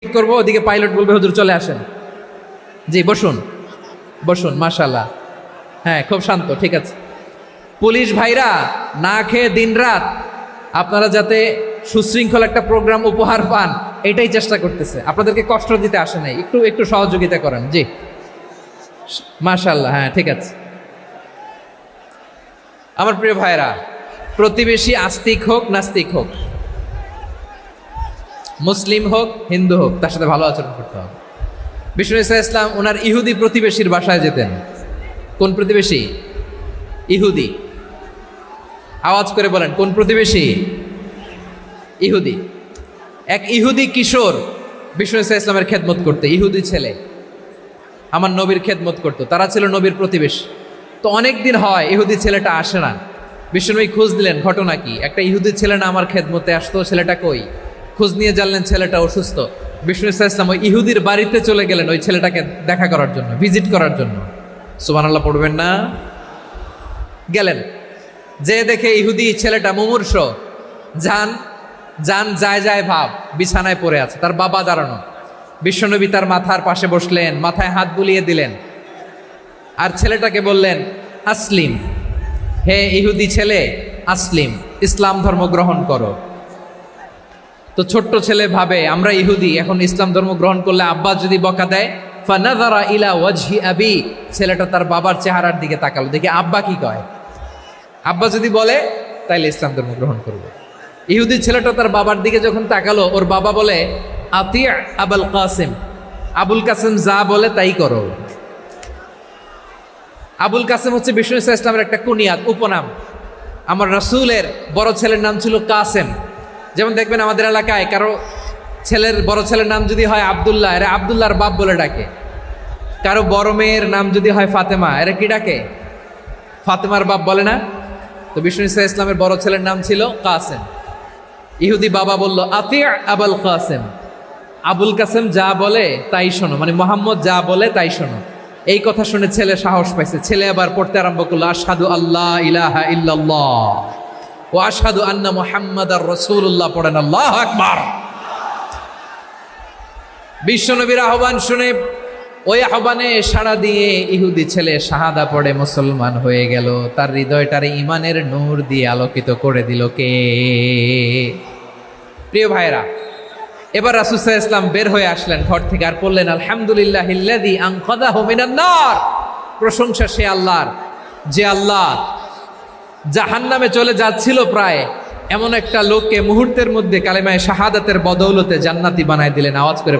করবো, ওদিকে পাইলট বলবে হুজুর চলে আসেন, জি বসুন বসুন, মাশাআল্লাহ, হ্যাঁ খুব শান্ত, ঠিক আছে। পুলিশ ভাইরা না খেয়ে দিনরাত আপনারা যাতে সুশৃঙ্খল একটা প্রোগ্রাম উপহার পান এটাই চেষ্টা করতেছে, আপনাদেরকে কষ্ট দিতে আসে নাই, একটু একটু সহযোগিতা করেন, জি মাশাআল্লাহ, হ্যাঁ ঠিক আছে। আমার প্রিয় ভাইরা, প্রতিবেশী আস্তিক হোক নাস্তিক হোক, মুসলিম হোক হিন্দু হোক, তার সাথে ভালো আচরণ করতে হবে। বিষ্ণু ইসা ইসলাম ওনার ইহুদি প্রতিবেশীর বাসায় যেতেন। কোন প্রতিবেশী? ইহুদি। আওয়াজ করে বলেন, কোন প্রতিবেশী? ইহুদি। এক ইহুদি কিশোর বিষ্ণু ইসা ইসলামের খেদমত করতে, ইহুদি ছেলে আমার নবীর খেদমত করতো, তারা ছিল নবীর প্রতিবেশী। তো অনেক দিন হয় ইহুদি ছেলেটা আসে না। বিষ্ণুনবী খোঁজ দিলেন, ঘটনা কি? একটা ইহুদি ছেলে না আমার খেদমতে আসতো, ছেলেটা কই? খোঁজ নিয়ে জানলেন ছেলেটা অসুস্থ। বিষ্ণু ইসা ইসলাম ওই ইহুদির বাড়িতে চলে গেলেন ওই ছেলেটাকে দেখা করার জন্য, ভিজিট করার জন্য। সুবহানাল্লাহ পড়বেন না? গেলেন, যে দেখে ইহুদি ছেলেটা মুমূর্ষ, যান যান যায় যায় ভাব, বিছানায় পড়ে আছে, তার বাবা দাঁড়ানো। বিশ্বনবী তার মাথার পাশে বসলেন, মাথায় হাত বুলিয়ে দিলেন, আর ছেলেটাকে বললেন আসলিম, হে ইহুদি ছেলে আসলিম, ইসলাম ধর্ম গ্রহণ করো। তো ছোট্ট ছেলে ভাবে আমরা ইহুদি, এখন ইসলাম ধর্ম গ্রহণ করলে আব্বা যদি বকা দেয়, ফানাযারা ইলা ওয়াজহি আবি, ছেলেটা তার বাবার চেহারার দিকে তাকালো, দেখি আব্বা কি কয়। আব্বা যদি বলে তাইলে ইসলাম ধর্ম গ্রহণ করবে। ইহুদি ছেলেটা তার বাবার দিকে যখন তাকালো, ওর বাবা বলে আতি আবুল কাসিম, আবুল কাসিম যা বলে তাই করো। আবুল কাসিম হচ্ছে বিষ্ণু ইসা ইসলামের একটা কুনিয়াত, উপনাম। আমার রাসূলের বড় ছেলের নাম ছিল কাসেম। যেমন দেখবেন আমাদের এলাকায় কারো ছেলের বড় ছেলের নাম যদি হয় আব্দুল্লাহ, এরা আব্দুল্লাহর বাপ বলে ডাকে। কারো বড় মেয়ের নাম যদি হয় ফাতেমা, এরা কি ডাকে? ফাতেমার বাপ বলে না? তো বিষ্ণু ইসা ইসলামের বড় ছেলের নাম ছিল কাসেম। ইহুদি বাবা বলল আতি আবুল কাসেম, আবুল কাসেম যা বলে তাই শোনো, মানে মোহাম্মদ যা বলে তাই শোনো। এই কথা শুনে ছেলে সাহস পাইছে, ছেলে আবার পড়তে আরম্ভ করলো আশহাদু আল্লাহ ইলাহা ইল্লাল্লাহ ও আশহাদু আন্না মুহাম্মাদার রাসূলুল্লাহ, পড়েন আল্লাহু আকবার। বিশ্বনবীর আহ্বান শুনে ওই আহ্বানে সাড়া দিয়ে ইহুদি ছেলে শাহাদা পড়ে মুসলমান হয়ে গেল। তার হৃদয়টারে ইমানের নূর দিয়ে আলোকিত করে দিল কে? প্রিয় ভাইরা, এবার রাসূল সাল্লাল্লাহু আলাইহি ওয়াসাল্লাম বের হয়ে আসলেন ঘর থেকে, আর বললেন আলহামদুলিল্লাহিল্লাযী আনকাযাহু মিনান নার, প্রশংসা সে আল্লাহর যে আল্লাহ জাহান্নামে চলে যাচ্ছিল প্রায় এমন একটা লোককে মুহূর্তের মধ্যে কালেমায়ে শাহাদাতের বদৌলতে জান্নাতি বানায় দিলেন। আওয়াজ করে